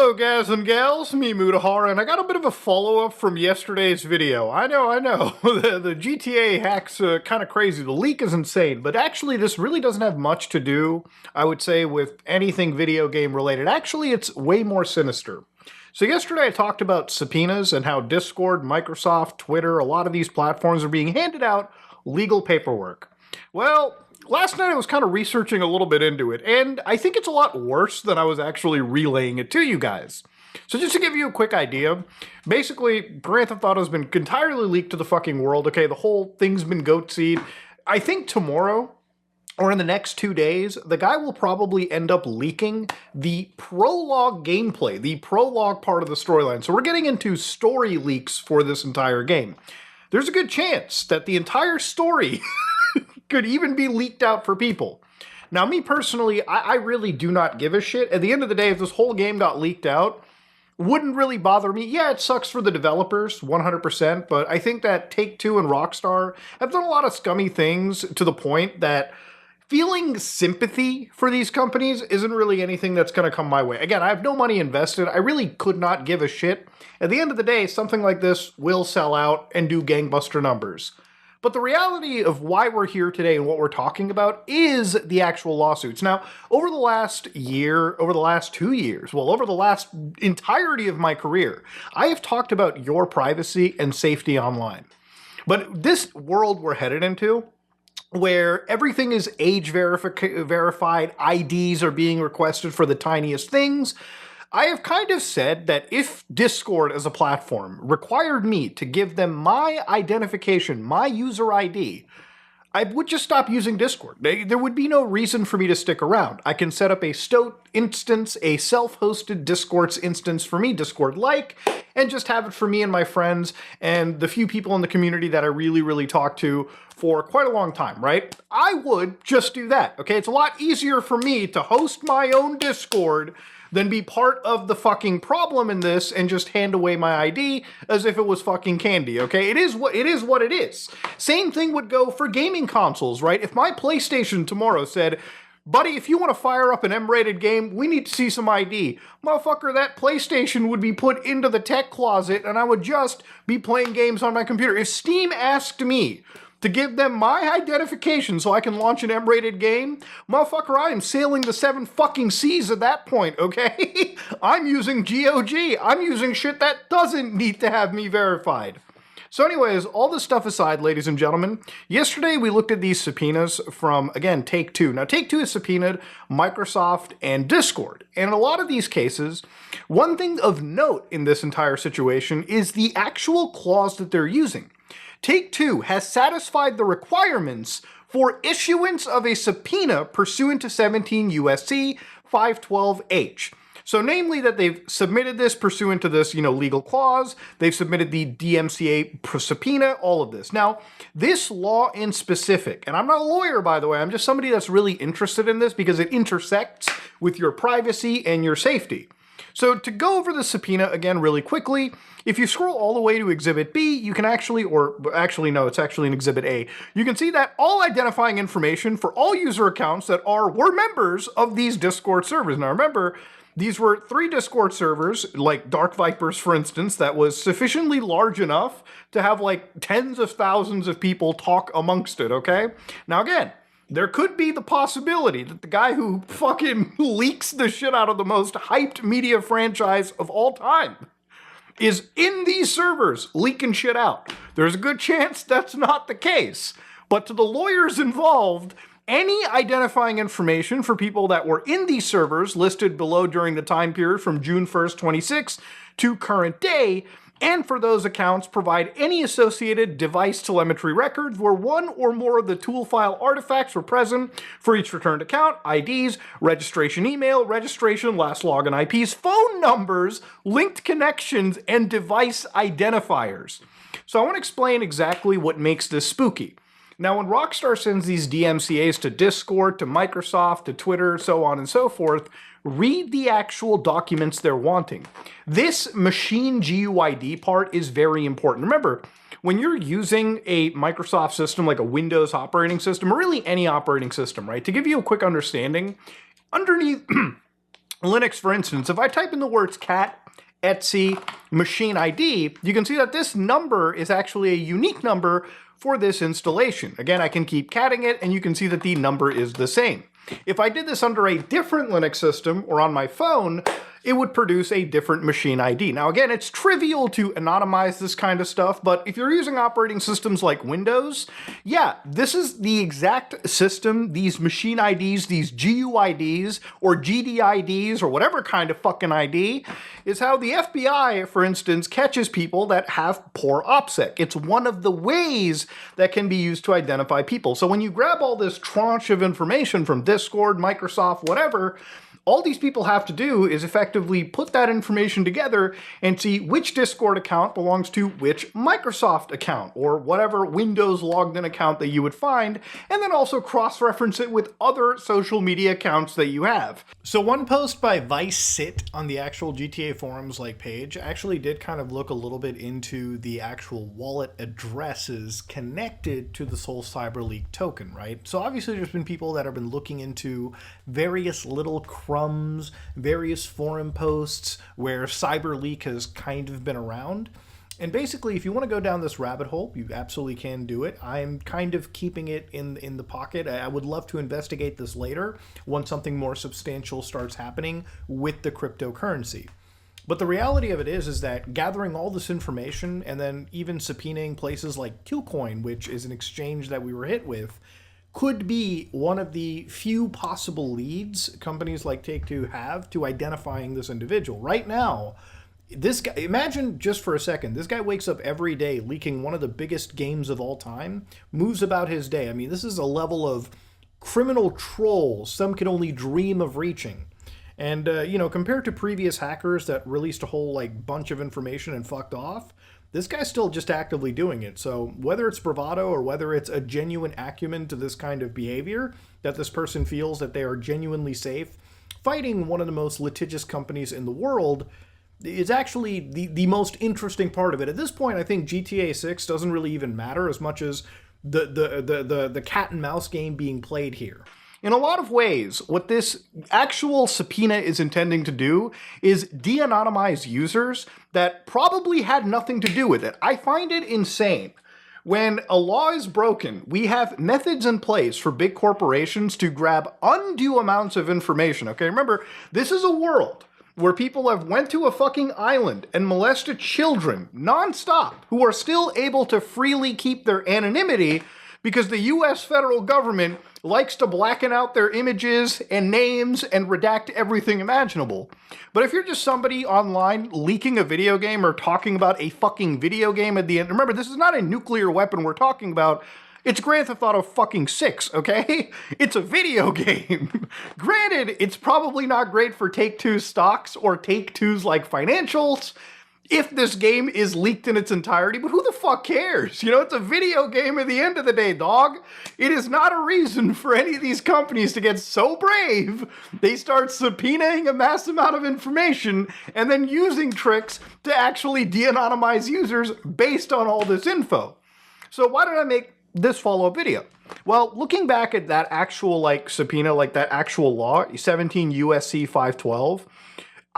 Hello guys and gals, me Mutahar, and I got a bit of a follow-up from yesterday's video. I know, the GTA hack's kind of crazy, the leak is insane, but actually this really doesn't have much to do, I would say, with anything video game related. Actually, it's way more sinister. So yesterday I talked about subpoenas and how Discord, Microsoft, Twitter, a lot of these platforms are being handed out legal paperwork. Well, last night I was kind of researching a little bit into it, and I think it's a lot worse than I was actually relaying it to you guys. So just to give you a quick idea, basically, Grand Theft Auto has been entirely leaked to the fucking world, okay? The whole thing's been goat-seed. I think tomorrow, or in the next 2 days, the guy will probably end up leaking the prologue gameplay, the prologue part of the storyline. So we're getting into story leaks for this entire game. There's a good chance that the entire story could even be leaked out for people. Now, me personally, I really do not give a shit. At the end of the day, if this whole game got leaked out, wouldn't really bother me. Yeah, it sucks for the developers, 100%, but I think that Take-Two and Rockstar have done a lot of scummy things to the point that feeling sympathy for these companies isn't really anything that's going to come my way. Again, I have no money invested. I really could not give a shit. At the end of the day, something like this will sell out and do gangbuster numbers. But the reality of why we're here today and what we're talking about is the actual lawsuits. Now, over the last year, over the last 2 years, well, over the last entirety of my career, I have talked about your privacy and safety online. But this world we're headed into, where everything is age verified, IDs are being requested for the tiniest things, I have kind of said that if Discord as a platform required me to give them my identification, my user ID, I would just stop using Discord. There would be no reason for me to stick around. I can set up a Stoat instance, a self-hosted Discord instance for me, Discord-like, and just have it for me and my friends and the few people in the community that I really talk to for quite a long time, right? I would just do that, okay? It's a lot easier for me to host my own Discord than be part of the fucking problem in this and just hand away my ID as if it was fucking candy, okay? It is what it is. Same thing would go for gaming consoles, right? If my PlayStation tomorrow said, buddy, if you want to fire up an M-rated game, we need to see some ID. Motherfucker, that PlayStation would be put into the tech closet and I would just be playing games on my computer. If Steam asked me to give them my identification so I can launch an M-rated game, motherfucker, I am sailing the 7 fucking seas at that point, okay? I'm using GOG. I'm using shit that doesn't need to have me verified. So anyways, all this stuff aside, ladies and gentlemen, yesterday we looked at these subpoenas from, again, Take-Two. Now, Take-Two has subpoenaed Microsoft and Discord. And in a lot of these cases, one thing of note in this entire situation is the actual clause that they're using. Take-Two has satisfied the requirements for issuance of a subpoena pursuant to 17 U.S.C. 512H. So namely that they've submitted this pursuant to this, legal clause, they've submitted the DMCA subpoena, all of this. Now, this law in specific, and I'm not a lawyer, by the way, I'm just somebody that's really interested in this because it intersects with your privacy and your safety. So to go over the subpoena again really quickly, if you scroll all the way to Exhibit B, you can actually no, it's actually in Exhibit A. You can see that all identifying information for all user accounts that were members of these Discord servers. Now remember, these were 3 Discord servers, like Dark Vipers, for instance, that was sufficiently large enough to have like tens of thousands of people talk amongst it, okay? Now again, there could be the possibility that the guy who fucking leaks the shit out of the most hyped media franchise of all time is in these servers leaking shit out. There's a good chance that's not the case. But to the lawyers involved, any identifying information for people that were in these servers listed below during the time period from June 1st, 26 to current day, and for those accounts, provide any associated device telemetry records where one or more of the tool file artifacts were present for each returned account, IDs, registration email, registration, last login IPs, phone numbers, linked connections, and device identifiers. So I want to explain exactly what makes this spooky. Now, when Rockstar sends these DMCAs to Discord, to Microsoft, to Twitter, so on and so forth, read the actual documents they're wanting. This machine GUID part is very important. Remember, when you're using a Microsoft system like a Windows operating system, or really any operating system, right? To give you a quick understanding, underneath Linux, for instance, if I type in the words cat, Etsy, machine ID, you can see that this number is actually a unique number for this installation. Again, I can keep catting it, and you can see that the number is the same. If I did this under a different Linux system or on my phone, it would produce a different machine ID. Now again, it's trivial to anonymize this kind of stuff, but if you're using operating systems like Windows, yeah, this is the exact system, these machine IDs, these GUIDs, or GDIDs, or whatever kind of fucking ID, is how the FBI, for instance, catches people that have poor OPSEC. It's one of the ways that can be used to identify people. So when you grab all this tranche of information from Discord, Microsoft, whatever, all these people have to do is effectively put that information together and see which Discord account belongs to which Microsoft account, or whatever Windows logged in account that you would find, and then also cross-reference it with other social media accounts that you have. So one post by Vice Sit on the actual GTA forums page actually did kind of look a little bit into the actual wallet addresses connected to this whole CyberLeak token, right? So obviously there's been people that have been looking into various little crumbs, various forum posts where CyberLeak has kind of been around. And basically, if you want to go down this rabbit hole, you absolutely can do it. I'm kind of keeping it in the pocket. I would love to investigate this later once something more substantial starts happening with the cryptocurrency. But the reality of it is that gathering all this information and then even subpoenaing places like KuCoin, which is an exchange that we were hit with, could be one of the few possible leads companies like Take-Two have to identifying this individual. Right now, this guy, imagine just for a second, this guy wakes up every day leaking one of the biggest games of all time, moves about his day. I mean, this is a level of criminal trolls some can only dream of reaching. And, compared to previous hackers that released a whole, bunch of information and fucked off, this guy's still just actively doing it. So whether it's bravado or whether it's a genuine acumen to this kind of behavior, that this person feels that they are genuinely safe, fighting one of the most litigious companies in the world is actually the most interesting part of it. At this point, I think GTA 6 doesn't really even matter as much as the cat and mouse game being played here. In a lot of ways, what this actual subpoena is intending to do is de-anonymize users that probably had nothing to do with it. I find it insane. When a law is broken, we have methods in place for big corporations to grab undue amounts of information. Okay, remember, this is a world where people have went to a fucking island and molested children nonstop who are still able to freely keep their anonymity because the US federal government likes to blacken out their images and names and redact everything imaginable. But if you're just somebody online leaking a video game or talking about a fucking video game at the end, remember, this is not a nuclear weapon we're talking about. It's Grand Theft Auto fucking 6, okay? It's a video game. Granted, it's probably not great for Take-Two's stocks or Take-Two's, financials, if this game is leaked in its entirety, but who the fuck cares? It's a video game at the end of the day, dog. It is not a reason for any of these companies to get so brave they start subpoenaing a mass amount of information and then using tricks to actually de-anonymize users based on all this info. So why did I make this follow-up video? Well, looking back at that actual, subpoena, that actual law, 17 USC 512,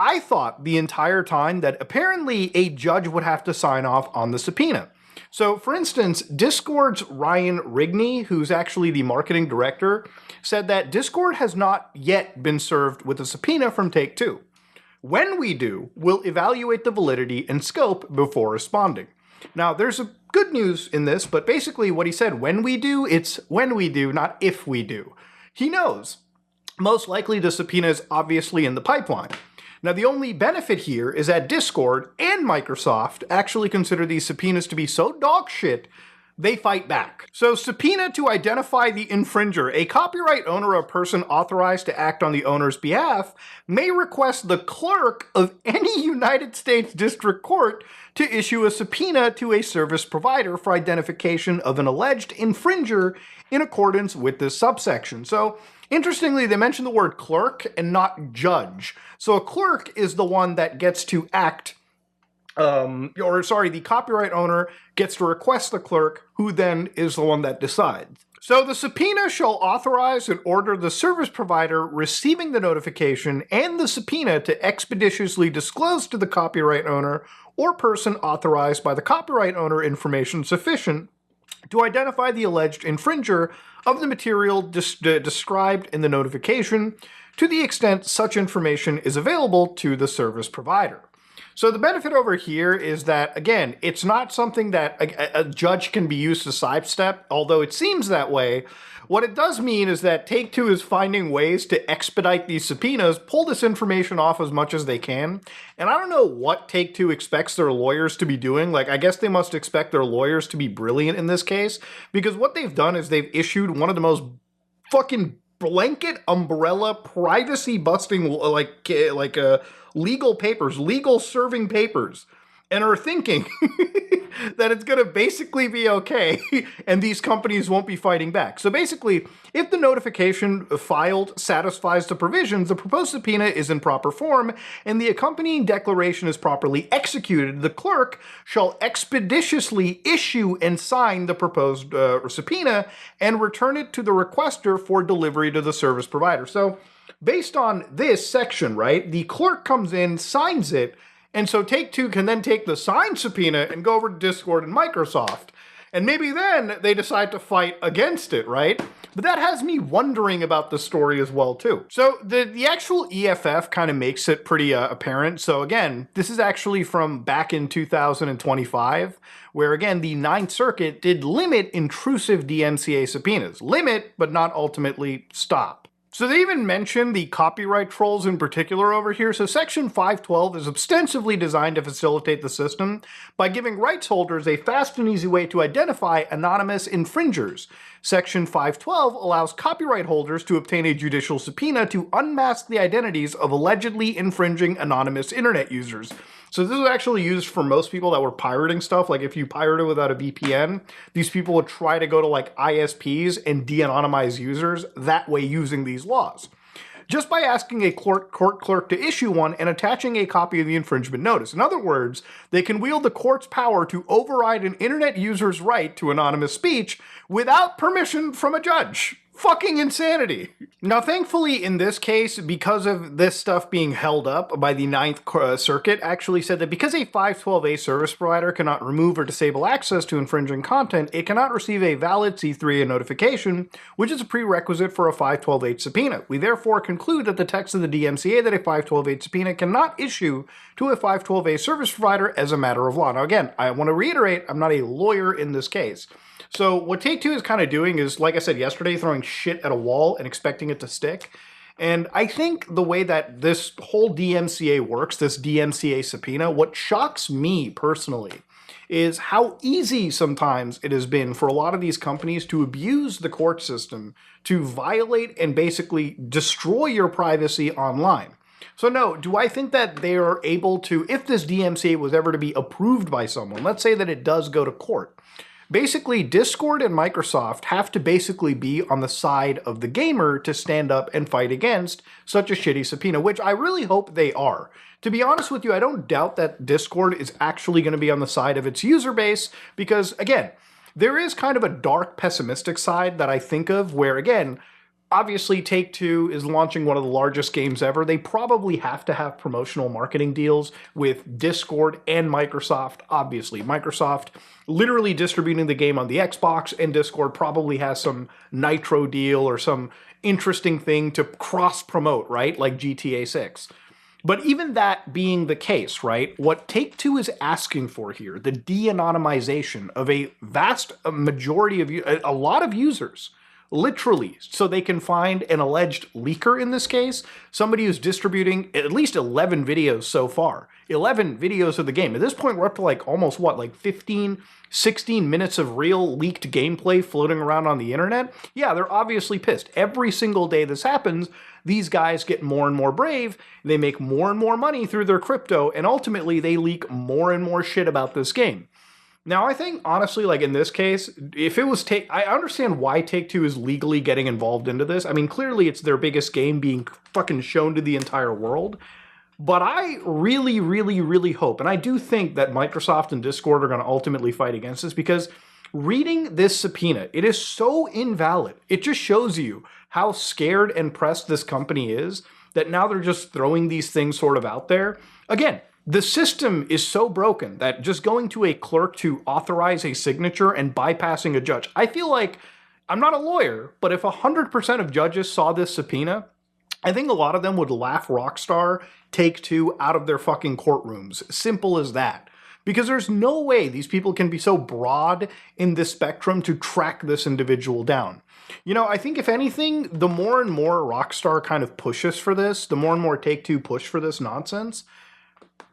I thought the entire time that apparently a judge would have to sign off on the subpoena. So, for instance, Discord's Ryan Rigney, who's actually the marketing director, said that Discord has not yet been served with a subpoena from Take-Two. When we do, we'll evaluate the validity and scope before responding. Now, there's a good news in this, but basically what he said, when we do, it's when we do, not if we do. He knows. Most likely the subpoena is obviously in the pipeline. Now, the only benefit here is that Discord and Microsoft actually consider these subpoenas to be so dog shit, they fight back. So, subpoena to identify the infringer. A copyright owner or person authorized to act on the owner's behalf may request the clerk of any United States District Court to issue a subpoena to a service provider for identification of an alleged infringer in accordance with this subsection. So, interestingly, they mention the word clerk and not judge. So a clerk is the one that gets to act the copyright owner gets to request the clerk, who then is the one that decides. So the subpoena shall authorize and order the service provider receiving the notification and the subpoena to expeditiously disclose to the copyright owner or person authorized by the copyright owner information sufficient to identify the alleged infringer of the material described in the notification to the extent such information is available to the service provider. So the benefit over here is that, again, it's not something that a judge can be used to sidestep, although it seems that way. What it does mean is that Take-Two is finding ways to expedite these subpoenas, pull this information off as much as they can. And I don't know what Take-Two expects their lawyers to be doing. Like, I guess they must expect their lawyers to be brilliant in this case, because what they've done is they've issued one of the most fucking blanket umbrella privacy busting legal papers, legal serving papers, and are thinking that it's going to basically be okay and these companies won't be fighting back. So basically, if the notification filed satisfies the provisions, the proposed subpoena is in proper form and the accompanying declaration is properly executed, the clerk shall expeditiously issue and sign the proposed subpoena and return it to the requester for delivery to the service provider. So based on this section, right, the clerk comes in, signs it, and so Take-Two can then take the signed subpoena and go over to Discord and Microsoft. And maybe then they decide to fight against it, right? But that has me wondering about the story as well, too. So the actual EFF kind of makes it pretty apparent. So again, this is actually from back in 2025, where again, the Ninth Circuit did limit intrusive DMCA subpoenas. Limit, but not ultimately stop. So they even mention the copyright trolls in particular over here. So Section 512 is ostensibly designed to facilitate the system by giving rights holders a fast and easy way to identify anonymous infringers. Section 512 allows copyright holders to obtain a judicial subpoena to unmask the identities of allegedly infringing anonymous internet users. So this is actually used for most people that were pirating stuff. Like if you pirated without a VPN, these people would try to go to like ISPs and de-anonymize users, that way using these laws. Just by asking a court clerk to issue one and attaching a copy of the infringement notice. In other words, they can wield the court's power to override an internet user's right to anonymous speech without permission from a judge. Fucking insanity. Now, thankfully, in this case, because of this stuff being held up by the Ninth Circuit, actually said that because a 512A service provider cannot remove or disable access to infringing content, it cannot receive a valid C3A notification, which is a prerequisite for a 512H subpoena. We therefore conclude that the text of the DMCA that a 512H subpoena cannot issue to a 512A service provider as a matter of law. Now, again, I want to reiterate, I'm not a lawyer in this case. So what Take-Two is kind of doing is, like I said yesterday, throwing shit at a wall and expecting it to stick. And I think the way that this whole DMCA works, this DMCA subpoena, what shocks me personally is how easy sometimes it has been for a lot of these companies to abuse the court system, to violate and basically destroy your privacy online. So no, do I think that they are able to, if this DMCA was ever to be approved by someone, let's say that it does go to court, basically, Discord and Microsoft have to basically be on the side of the gamer to stand up and fight against such a shitty subpoena, which I really hope they are. To be honest with you, I don't doubt that Discord is actually going to be on the side of its user base because, again, there is kind of a dark pessimistic side that I think of where, again, obviously Take-Two is launching one of the largest games ever. They probably have to have promotional marketing deals with Discord and Microsoft, obviously. Microsoft literally distributing the game on the Xbox, and Discord probably has some Nitro deal or some interesting thing to cross-promote, right? Like GTA 6. But even that being the case, right, what Take-Two is asking for here, the de-anonymization of a vast majority of a lot of users, literally, so they can find an alleged leaker in this case, somebody who's distributing at least 11 videos so far. 11 videos of the game. At this point, we're up to like almost, what, like 15, 16 minutes of real leaked gameplay floating around on the internet? Yeah, they're obviously pissed. Every single day this happens, these guys get more and more brave, they make more and more money through their crypto, and ultimately they leak more and more shit about this game. Now, I think, honestly, like in this case, if it was I understand why Take-Two is legally getting involved into this. I mean, clearly it's their biggest game being fucking shown to the entire world. But I really, really, really hope, and I do think that Microsoft and Discord are going to ultimately fight against this, because reading this subpoena, it is so invalid. It just shows you how scared and pressed this company is that now they're just throwing these things sort of out there. Again, the system is so broken that just going to a clerk to authorize a signature and bypassing a judge, I feel like, I'm not a lawyer, but if 100% of judges saw this subpoena, I think a lot of them would laugh Rockstar Take-Two out of their fucking courtrooms. Simple as that. Because there's no way these people can be so broad in this spectrum to track this individual down. You know, I think if anything, the more and more Rockstar kind of pushes for this, the more and more Take-Two push for this nonsense,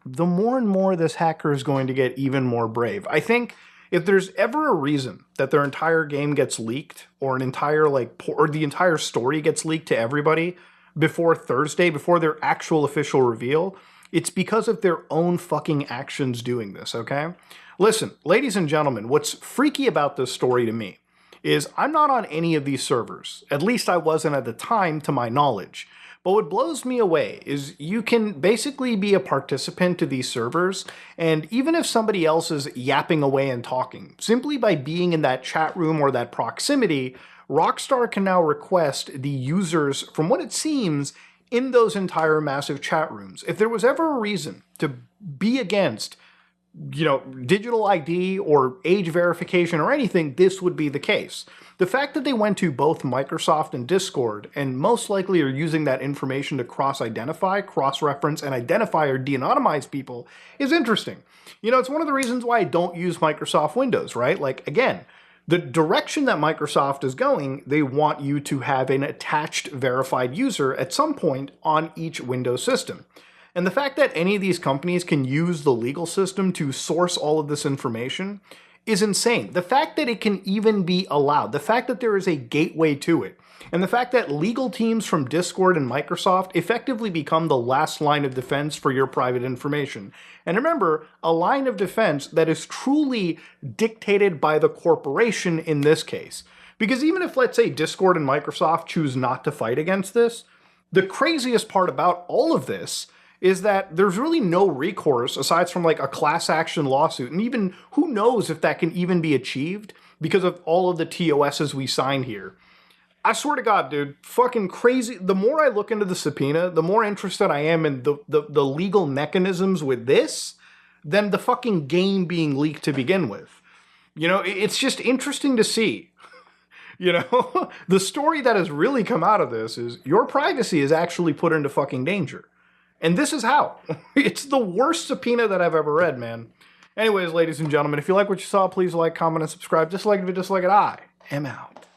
the more and more this hacker is going to get even more brave. I think if there's ever a reason that their entire game gets leaked, or an entire or the entire story gets leaked to everybody before Thursday, before their actual official reveal, it's because of their own fucking actions doing this, okay? Listen, ladies and gentlemen, what's freaky about this story to me is I'm not on any of these servers. At least I wasn't at the time, to my knowledge. But what blows me away is you can basically be a participant to these servers, and even if somebody else is yapping away and talking, simply by being in that chat room or that proximity, Rockstar can now request the users, from what it seems, in those entire massive chat rooms. If there was ever a reason to be against, you know, digital ID or age verification or anything, this would be the case. The fact that they went to both Microsoft and Discord, and most likely are using that information to cross-identify, cross-reference, and identify or de-anonymize people is interesting. You know, it's one of the reasons why I don't use Microsoft Windows, right? Like, again, the direction that Microsoft is going, they want you to have an attached verified user at some point on each Windows system. And the fact that any of these companies can use the legal system to source all of this information is insane. The fact that it can even be allowed, the fact that there is a gateway to it, and the fact that legal teams from Discord and Microsoft effectively become the last line of defense for your private information. And remember, a line of defense that is truly dictated by the corporation in this case. Because even if, let's say, Discord and Microsoft choose not to fight against this, the craziest part about all of this is that there's really no recourse aside from like a class action lawsuit, and even who knows if that can even be achieved because of all of the TOSs we signed here. I swear to God, dude, fucking crazy. The more I look into the subpoena, the more interested I am in the legal mechanisms with this than the fucking game being leaked to begin with. You know, it's just interesting to see. You know, the story that has really come out of this is your privacy is actually put into fucking danger. And this is how. It's the worst subpoena that I've ever read, man. Anyways, ladies and gentlemen, if you like what you saw, please like, comment, and subscribe. Dislike it if you dislike it. I am out.